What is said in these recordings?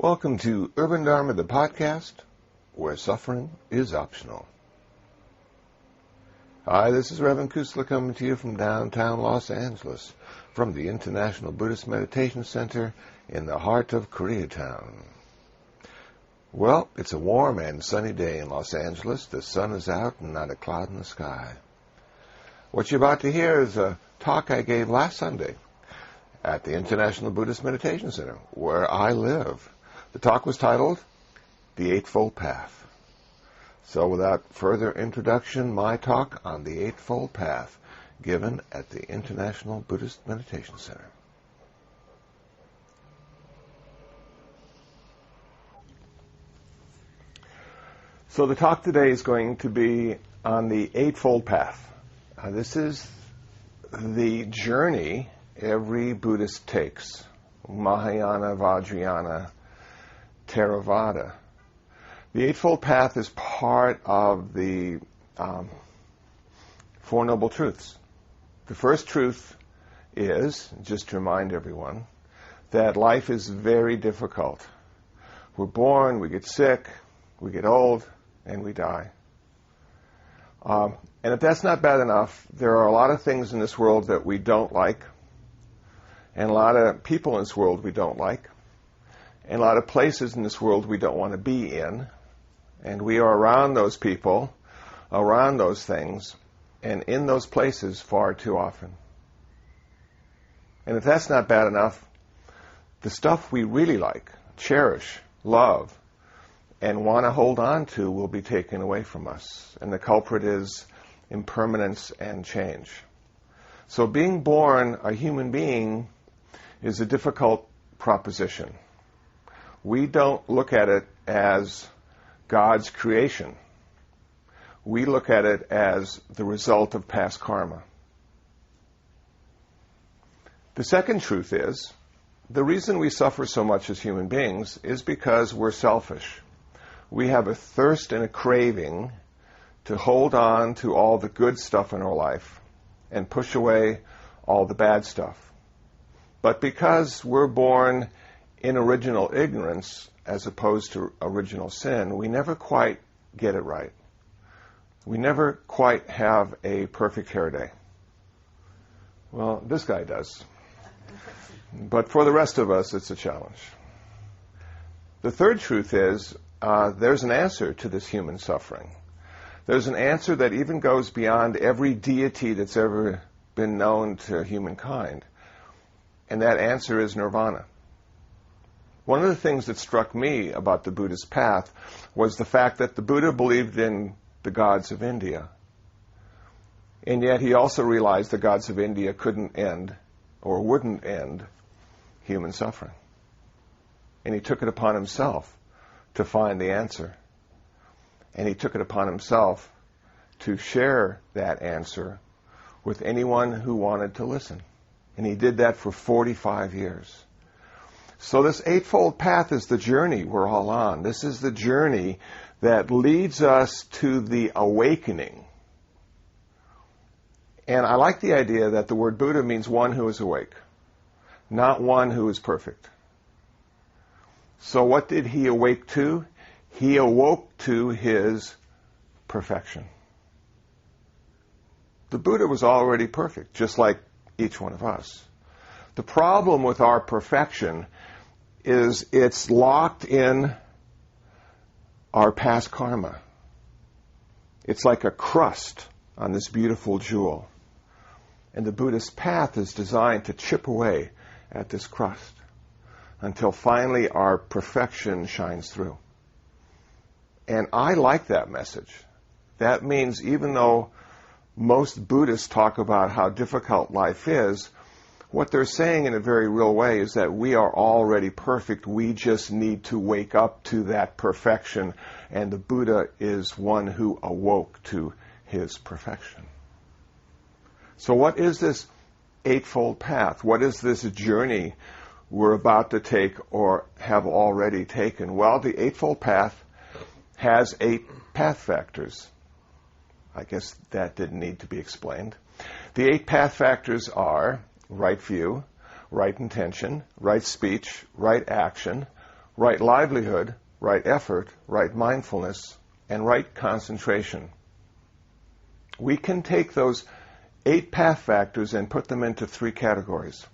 Welcome to Urban Dharma, the podcast, where suffering is optional. Hi, this is Reverend Kusala coming to you from downtown Los Angeles, from the International Buddhist Meditation Center in the heart of Koreatown. Well, it's a warm and sunny day in Los Angeles. The sun is out and not a cloud in the sky. What you're about to hear is a talk I gave last Sunday at the International Buddhist Meditation Center, where I live. The talk was titled, The Eightfold Path. So without further introduction, my talk on the Eightfold Path, given at the International Buddhist Meditation Center. So the talk today is going to be on the Eightfold Path. This is the journey every Buddhist takes. Mahayana, Vajrayana, Theravada. The Eightfold Path is part of the Four Noble Truths. The first truth is, just to remind everyone, that life is very difficult. We're born, we get sick, we get old, and we die. And if that's not bad enough, there are a lot of things in this world that we don't like, and a lot of people in this world we don't like, and a lot of places in this world we don't want to be in. And we are around those people, around those things, and in those places far too often. And if that's not bad enough, the stuff we really like, cherish, love, and want to hold on to will be taken away from us. And the culprit is impermanence and change. So being born a human being is a difficult proposition. We don't look at it as God's creation. We look at it as the result of past karma. The second truth is, the reason we suffer so much as human beings is because we're selfish. We have a thirst and a craving to hold on to all the good stuff in our life and push away all the bad stuff. But because we're born in original ignorance as opposed to original sin, we never quite get it right. We never quite have a perfect hair day. Well, this guy does. But for the rest of us, it's a challenge. The third truth is, there's an answer to this human suffering. There's an answer that even goes beyond every deity that's ever been known to humankind. And that answer is nirvana. One of the things that struck me about the Buddhist path was the fact that the Buddha believed in the gods of India. And yet he also realized the gods of India couldn't end, or wouldn't end, human suffering. And he took it upon himself to find the answer. And he took it upon himself to share that answer with anyone who wanted to listen. And he did that for 45 years. So this Eightfold Path is the journey we're all on. This is the journey that leads us to the awakening. And I like the idea that the word Buddha means one who is awake, not one who is perfect. So what did he awake to? He awoke to his perfection. The Buddha was already perfect, just like each one of us. The problem with our perfection is it's locked in our past karma. It's like a crust on this beautiful jewel. And the Buddhist path is designed to chip away at this crust until finally our perfection shines through. And I like that message. That means even though most Buddhists talk about how difficult life is, what they're saying in a very real way is that we are already perfect. We just need to wake up to that perfection. And the Buddha is one who awoke to his perfection. So what is this Eightfold Path? What is this journey we're about to take or have already taken? Well, the Eightfold Path has 8 path factors. I guess that didn't need to be explained. The 8 path factors are right view, right intention, right speech, right action, right livelihood, right effort, right mindfulness, and right concentration. We can take those 8 path factors and put them into 3 categories: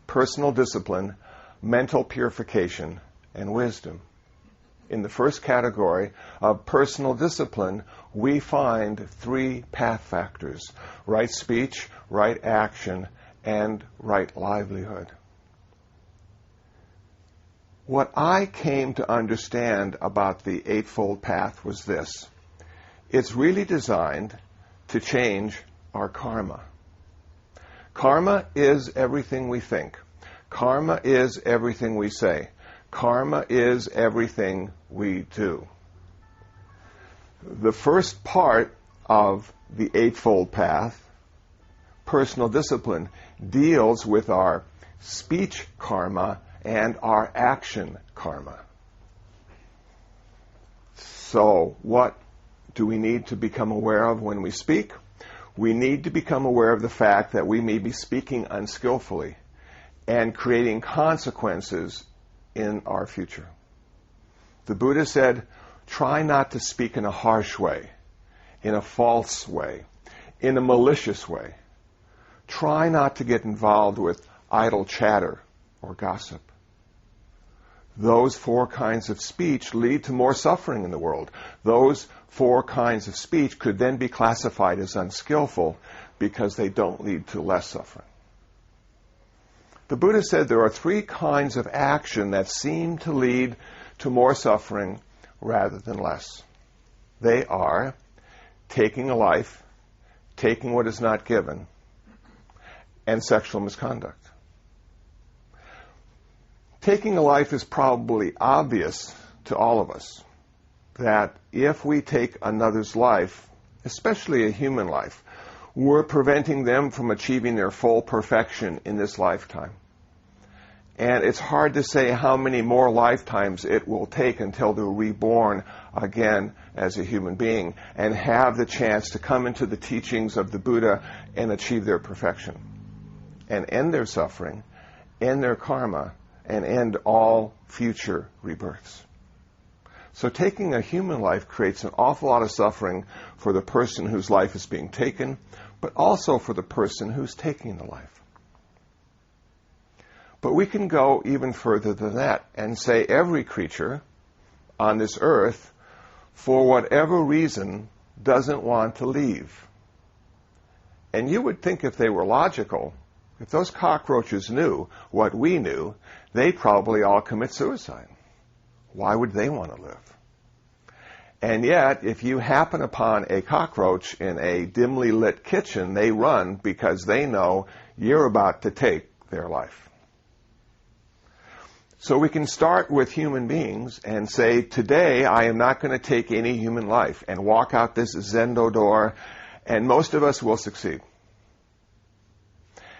personal discipline, mental purification, and wisdom. In the first category of personal discipline, we find 3 path factors: right speech, right action, and right livelihood. What I came to understand about the Eightfold Path was this: it's really designed to change our karma. Karma is everything we think. Karma is everything we say. Karma is everything we do. The first part of the Eightfold Path, personal discipline, deals with our speech karma and our action karma. So, what do we need to become aware of when we speak? We need to become aware of the fact that we may be speaking unskillfully and creating consequences in our future. The Buddha said, try not to speak in a harsh way, in a false way, in a malicious way. Try not to get involved with idle chatter or gossip. Those 4 kinds of speech lead to more suffering in the world. Those 4 kinds of speech could then be classified as unskillful because they don't lead to less suffering. The Buddha said there are 3 kinds of action that seem to lead to more suffering rather than less. They are taking a life, taking what is not given, and sexual misconduct. Taking a life is probably obvious to all of us, that if we take another's life, especially a human life, we're preventing them from achieving their full perfection in this lifetime. And it's hard to say how many more lifetimes it will take until they're reborn again as a human being and have the chance to come into the teachings of the Buddha and achieve their perfection and end their suffering, end their karma, and end all future rebirths. So taking a human life creates an awful lot of suffering for the person whose life is being taken, but also for the person who's taking the life. But we can go even further than that and say every creature on this earth, for whatever reason, doesn't want to leave. And you would think if they were logical, if those cockroaches knew what we knew, they'd probably all commit suicide. Why would they want to live? And yet, if you happen upon a cockroach in a dimly lit kitchen, they run because they know you're about to take their life. So we can start with human beings and say, today I am not going to take any human life, and walk out this Zendo door, and most of us will succeed.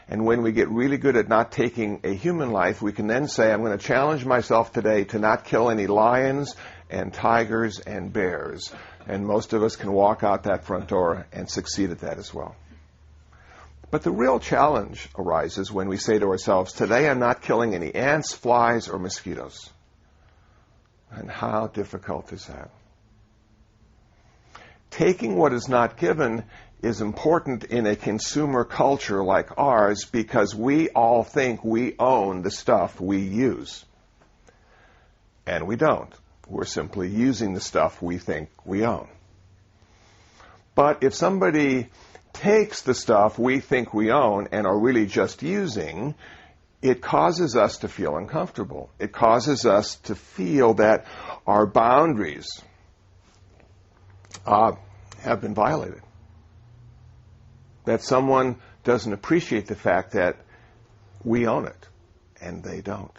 And when we get really good at not taking a human life, we can then say, I'm going to challenge myself today to not kill any lions and tigers and bears. And most of us can walk out that front door and succeed at that as well. But the real challenge arises when we say to ourselves, today I'm not killing any ants, flies, or mosquitoes. And how difficult is that? Taking what is not given is important in a consumer culture like ours because we all think we own the stuff we use. And we don't. We're simply using the stuff we think we own. But if somebody takes the stuff we think we own and are really just using, it causes us to feel uncomfortable. It causes us to feel that our boundaries have been violated. That someone doesn't appreciate the fact that we own it, and they don't.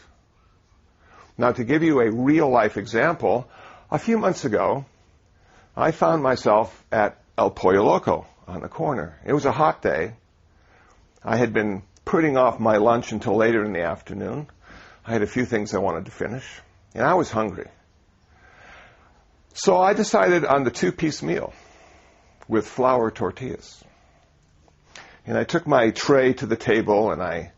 Now, to give you a real-life example, a few months ago, I found myself at El Pollo Loco on the corner. It was a hot day. I had been putting off my lunch until later in the afternoon. I had a few things I wanted to finish, and I was hungry. So I decided on the 2-piece meal with flour tortillas. And I took my tray to the table, and I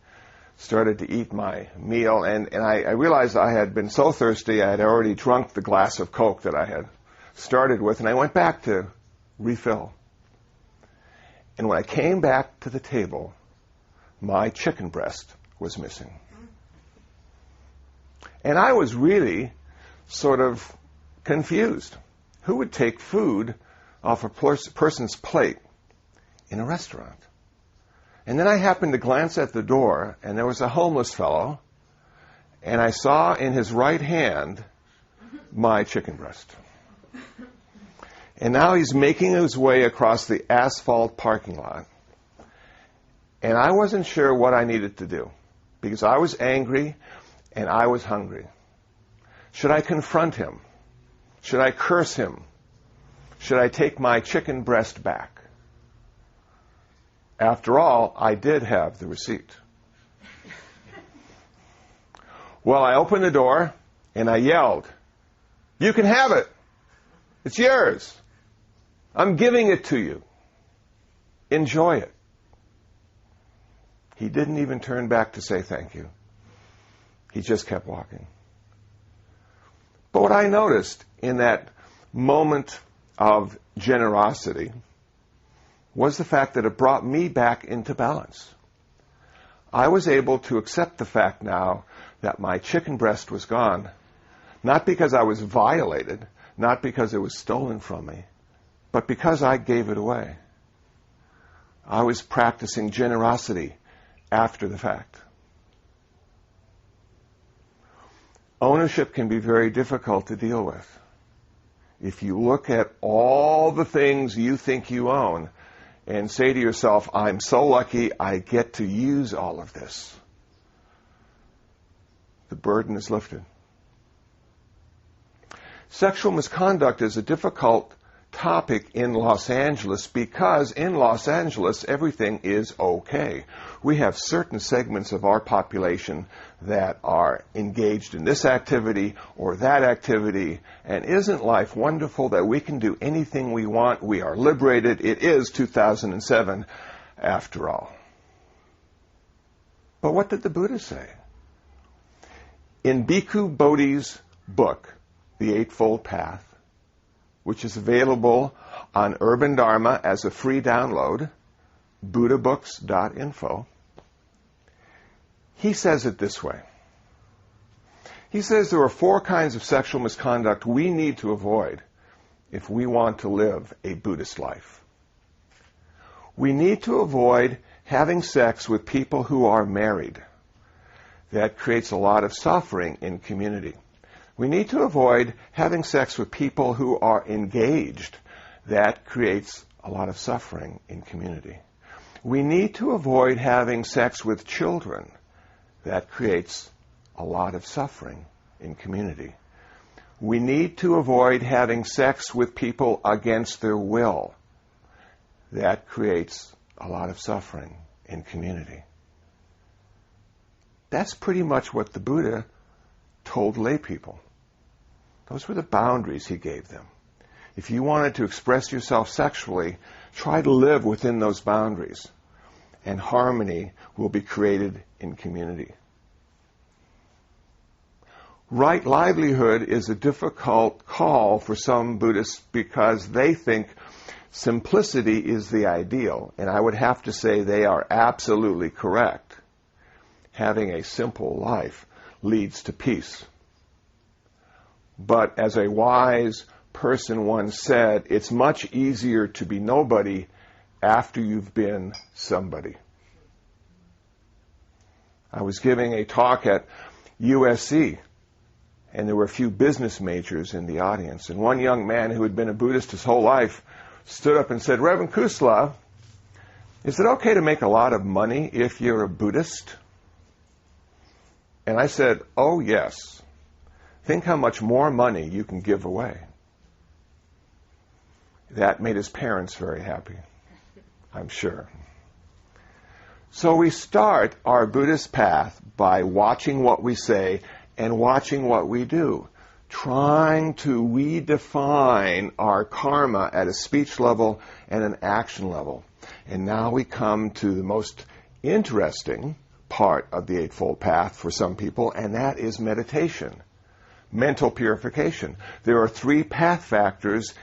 started to eat my meal, and I realized I had been so thirsty I had already drunk the glass of Coke that I had started with, and I went back to refill. And when I came back to the table, my chicken breast was missing. And I was really sort of confused. Who would take food off a person's plate in a restaurant? And then I happened to glance at the door, and there was a homeless fellow, and I saw in his right hand my chicken breast. And now he's making his way across the asphalt parking lot. And I wasn't sure what I needed to do, because I was angry and I was hungry. Should I confront him? Should I curse him? Should I take my chicken breast back? After all, I did have the receipt. Well, I opened the door and I yelled, "You can have it. It's yours. I'm giving it to you. Enjoy it." He didn't even turn back to say thank you. He just kept walking. But what I noticed in that moment of generosity was the fact that it brought me back into balance. I was able to accept the fact now that my chicken breast was gone, not because I was violated, not because it was stolen from me, but because I gave it away. I was practicing generosity after the fact. Ownership can be very difficult to deal with. If you look at all the things you think you own and say to yourself, "I'm so lucky I get to use all of this," the burden is lifted. Sexual misconduct is a difficult topic in Los Angeles because in Los Angeles everything is okay. We have certain segments of our population that are engaged in this activity or that activity, and isn't life wonderful that we can do anything we want? We are liberated. It is 2007 after all. But what did the Buddha say? In Bhikkhu Bodhi's book, The Eightfold Path, which is available on Urban Dharma as a free download, buddhabooks.info, he says it this way. He says there are 4 kinds of sexual misconduct we need to avoid if we want to live a Buddhist life. We need to avoid having sex with people who are married. That creates a lot of suffering in community. We need to avoid having sex with people who are engaged. That creates a lot of suffering in community. We need to avoid having sex with children. That creates a lot of suffering in community. We need to avoid having sex with people against their will. That creates a lot of suffering in community. That's pretty much what the Buddha told lay people. Those were the boundaries he gave them. If you wanted to express yourself sexually, try to live within those boundaries, and harmony will be created in community. Right livelihood is a difficult call for some Buddhists because they think simplicity is the ideal, and I would have to say they are absolutely correct. Having a simple life leads to peace. But as a wise person once said, it's much easier to be nobody after you've been somebody. I was giving a talk at USC, and there were a few business majors in the audience. And one young man who had been a Buddhist his whole life stood up and said, "Reverend Kusla, is it okay to make a lot of money if you're a Buddhist?" And I said, "Oh, yes. Think how much more money you can give away." That made his parents very happy, I'm sure. So we start our Buddhist path by watching what we say and watching what we do, trying to redefine our karma at a speech level and an action level. And now we come to the most interesting part of the Eightfold Path for some people, and that is meditation, mental purification. There are 3 path factors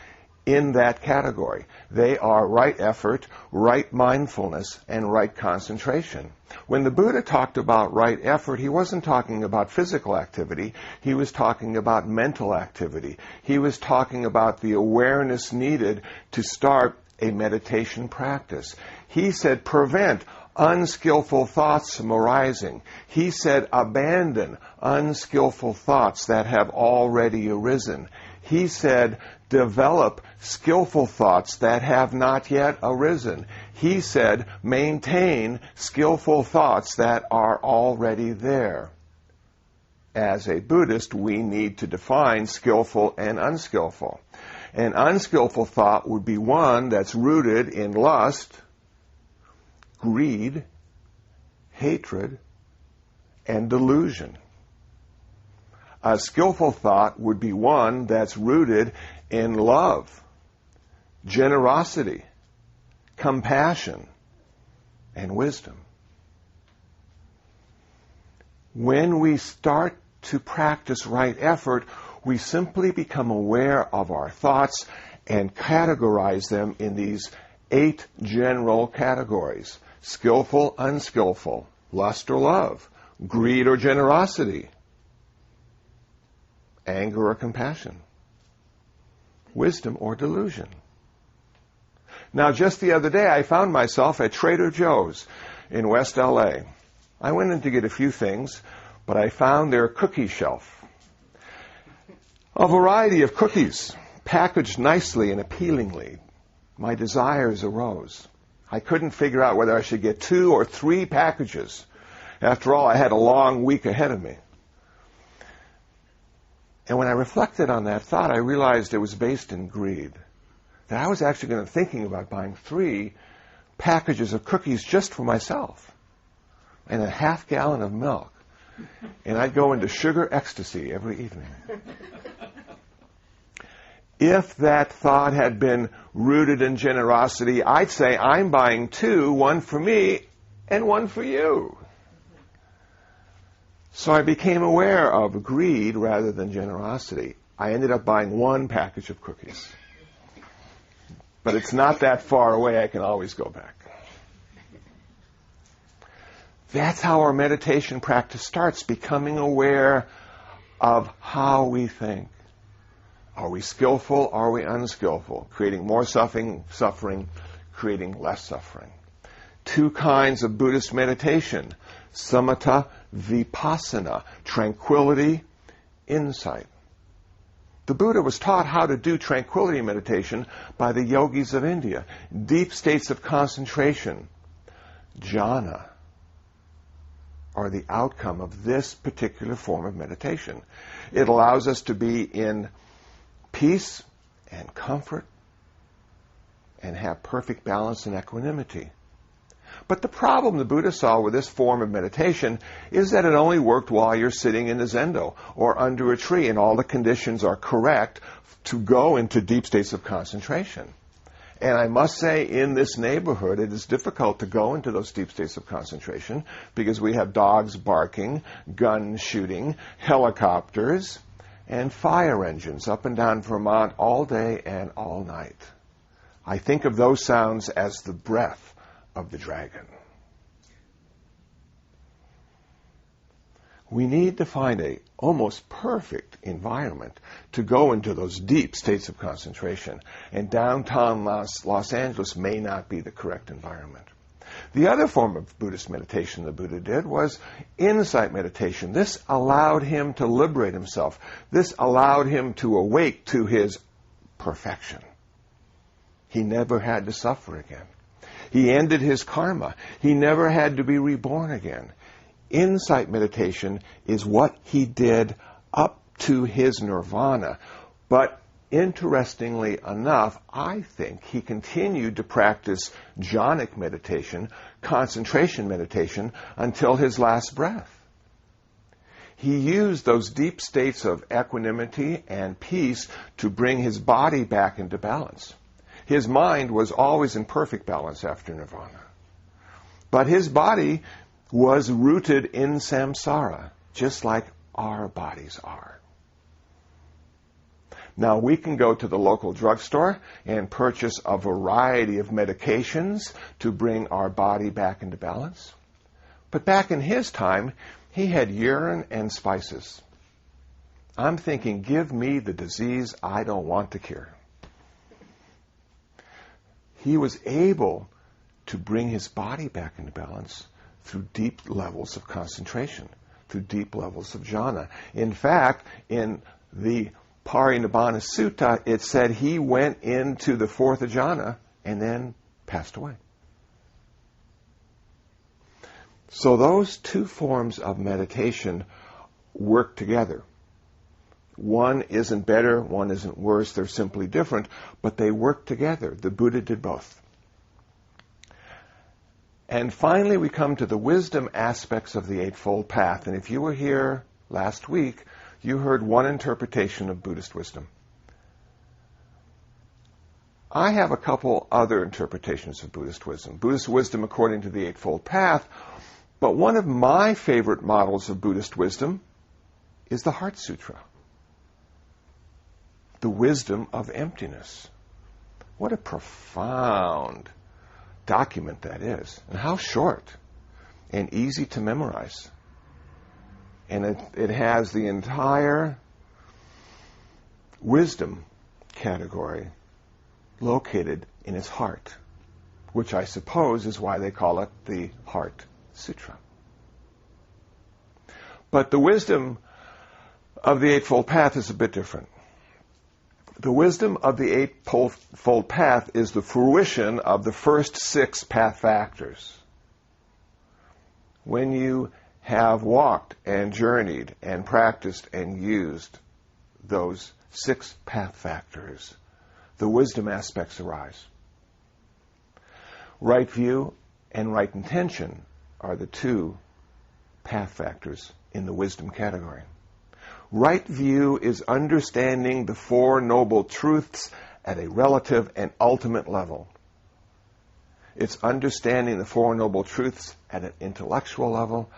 in that category. They are right effort, right mindfulness, and right concentration. When the Buddha talked about right effort, he wasn't talking about physical activity. He was talking about mental activity. He was talking about the awareness needed to start a meditation practice. He said prevent unskillful thoughts from arising. He said abandon unskillful thoughts that have already arisen. He said develop skillful thoughts that have not yet arisen. He said maintain skillful thoughts that are already there. As a Buddhist, we need to define skillful and unskillful. An unskillful thought would be one that's rooted in lust, greed, hatred, and delusion. A skillful thought would be one that's rooted in love, generosity, compassion, and wisdom. When we start to practice right effort, we simply become aware of our thoughts and categorize them in these 8 general categories: skillful, unskillful, lust or love, greed or generosity, anger or compassion, wisdom or delusion. Now, just the other day, I found myself at Trader Joe's in West LA. I went in to get a few things, but I found their cookie shelf. A variety of cookies, packaged nicely and appealingly. My desires arose. I couldn't figure out whether I should get 2 or 3 packages. After all, I had a long week ahead of me. And when I reflected on that thought, I realized it was based in greed. That I was actually going to thinking about buying 3 packages of cookies just for myself and a half gallon of milk. And I'd go into sugar ecstasy every evening. If that thought had been rooted in generosity, I'd say I'm buying 2, one for me and one for you. So I became aware of greed rather than generosity. I ended up buying 1 package of cookies. But it's not that far away. I can always go back. That's how our meditation practice starts, becoming aware of how we think. Are we skillful? Are we unskillful? Creating more suffering, creating less suffering. 2 kinds of Buddhist meditation: samatha, vipassana, tranquility, insight. The Buddha was taught how to do tranquility meditation by the yogis of India. Deep states of concentration, jhana, are the outcome of this particular form of meditation. It allows us to be in peace and comfort and have perfect balance and equanimity. But the problem the Buddha saw with this form of meditation is that it only worked while you're sitting in a zendo or under a tree and all the conditions are correct to go into deep states of concentration. And I must say, in this neighborhood, it is difficult to go into those deep states of concentration because we have dogs barking, gun shooting, helicopters, and fire engines up and down Vermont all day and all night. I think of those sounds as the breath of the dragon. We need to find a almost perfect environment to go into those deep states of concentration, and downtown Los Angeles may not be the correct environment. The other form of Buddhist meditation the Buddha did was insight meditation. This allowed him to liberate himself. This allowed him to awake to his perfection. He never had to suffer again. He ended his karma. He never had to be reborn again. Insight meditation is what he did up to his nirvana. But interestingly enough, I think he continued to practice jhanic meditation, concentration meditation, until his last breath. He used those deep states of equanimity and peace to bring his body back into balance. His mind was always in perfect balance after nirvana. But his body was rooted in samsara, just like our bodies are. Now, we can go to the local drugstore and purchase a variety of medications to bring our body back into balance. But back in his time, he had urine and spices. I'm thinking, give me the disease I don't want to cure. He was able to bring his body back into balance through deep levels of concentration, through deep levels of jhana. In fact, in the Parinibbana Sutta, it said he went into the fourth jhana and then passed away. So those two forms of meditation work together. One isn't better, one isn't worse, they're simply different, but they work together. The Buddha did both. And finally, we come to the wisdom aspects of the Eightfold Path. And if you were here last week, you heard one interpretation of Buddhist wisdom. I have a couple other interpretations of Buddhist wisdom. Buddhist wisdom according to the Eightfold Path. But one of my favorite models of Buddhist wisdom is the Heart Sutra. The wisdom of emptiness. What a profound document that is. And how short and easy to memorize. And it has the entire wisdom category located in its heart, which I suppose is why they call it the Heart Sutra. But the wisdom of the Eightfold Path is a bit different. The wisdom of the Eightfold Path is the fruition of the first 6 path factors. When you have walked and journeyed and practiced and used those 6 path factors, the wisdom aspects arise. Right view and right intention are the 2 path factors in the wisdom category. Right view is understanding the 4 noble truths at a relative and ultimate level. It's understanding the 4 noble truths at an intellectual level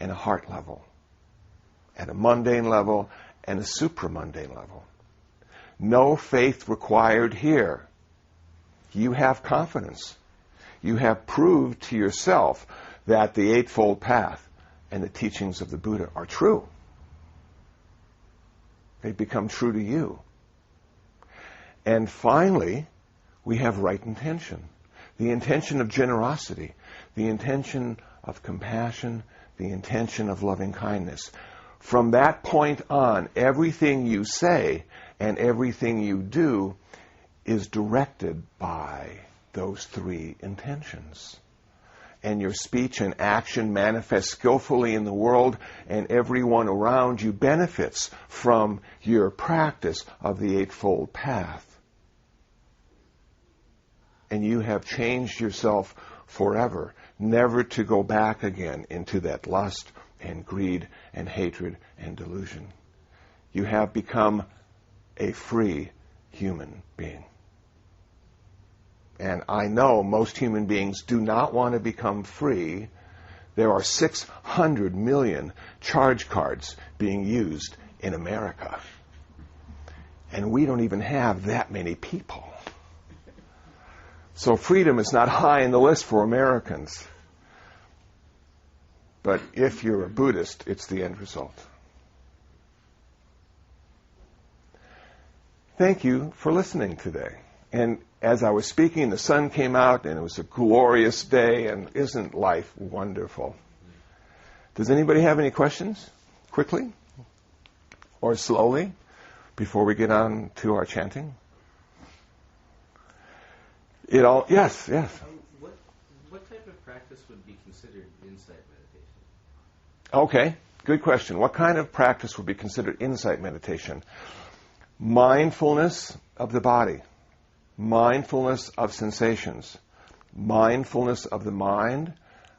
and a heart level, at a mundane level and a supramundane level. No faith required here. You have confidence. You have proved to yourself that the Eightfold Path and the teachings of the Buddha are true. They become true to you. And finally, we have right intention. The intention of generosity, the intention of compassion, the intention of loving kindness. From that point on, everything you say and everything you do is directed by those 3 intentions. And your speech and action manifest skillfully in the world, and everyone around you benefits from your practice of the Eightfold Path. And you have changed yourself forever, never to go back again into that lust and greed and hatred and delusion. You have become a free human being. And I know most human beings do not want to become free. There are 600 million charge cards being used in America. And we don't even have that many people. So freedom is not high in the list for Americans. But if you're a Buddhist, it's the end result. Thank you for listening today. And as I was speaking, the sun came out, and it was a glorious day, and isn't life wonderful? Does anybody have any questions? Quickly? Or slowly? Before we get on to our chanting? Yes. What type of practice would be considered insight meditation? Okay, good question. What kind of practice would be considered insight meditation? Mindfulness of the body. Mindfulness of sensations, mindfulness of the mind,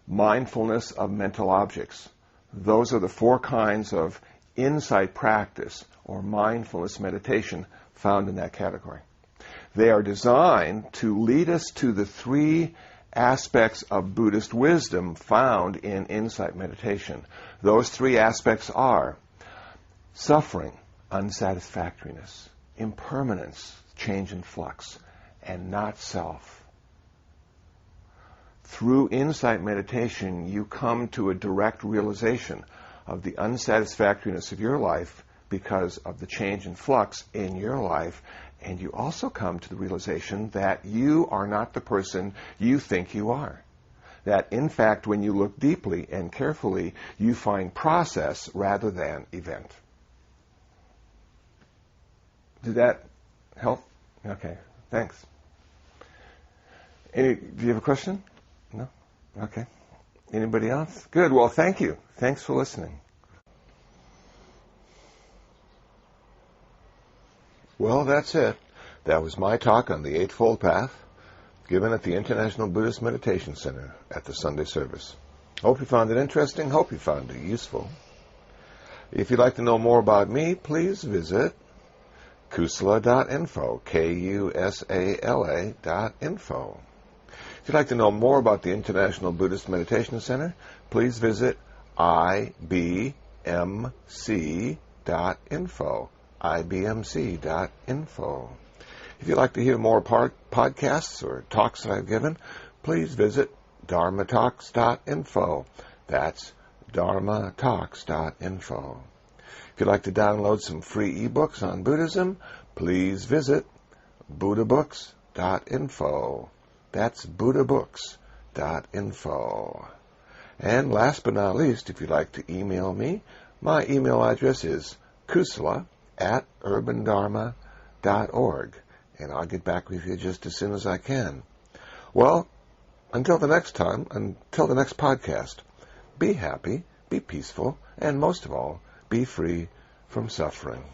mindfulness of mental objects. Those are the 4 kinds of insight practice or mindfulness meditation found in that category. They are designed to lead us to the 3 aspects of Buddhist wisdom found in insight meditation. Those three aspects are suffering, unsatisfactoriness, impermanence, change and flux, and not self. Through insight meditation, you come to a direct realization of the unsatisfactoriness of your life because of the change and flux in your life, and you also come to the realization that you are not the person you think you are. That, in fact, when you look deeply and carefully, you find process rather than event. Did that help? Okay, thanks. Do you have a question? No? Okay. Anybody else? Good. Well, thank you. Thanks for listening. Well, that's it. That was my talk on the Eightfold Path, given at the International Buddhist Meditation Center at the Sunday service. Hope you found it interesting. Hope you found it useful. If you'd like to know more about me, please visit kusala.info, Kusala.info. If you'd like to know more about the International Buddhist Meditation Center, please visit ibmc.info, ibmc.info. If you'd like to hear more podcasts or talks that I've given, please visit dharmatalks.info. That's dharmatalks.info. If you'd like to download some free ebooks on Buddhism, please visit buddhabooks.info. That's buddhabooks.info. And last but not least, if you'd like to email me, my email address is kusala@urbandharma.org. And I'll get back with you just as soon as I can. Well, until the next time, until the next podcast, be happy, be peaceful, and most of all, be free from suffering.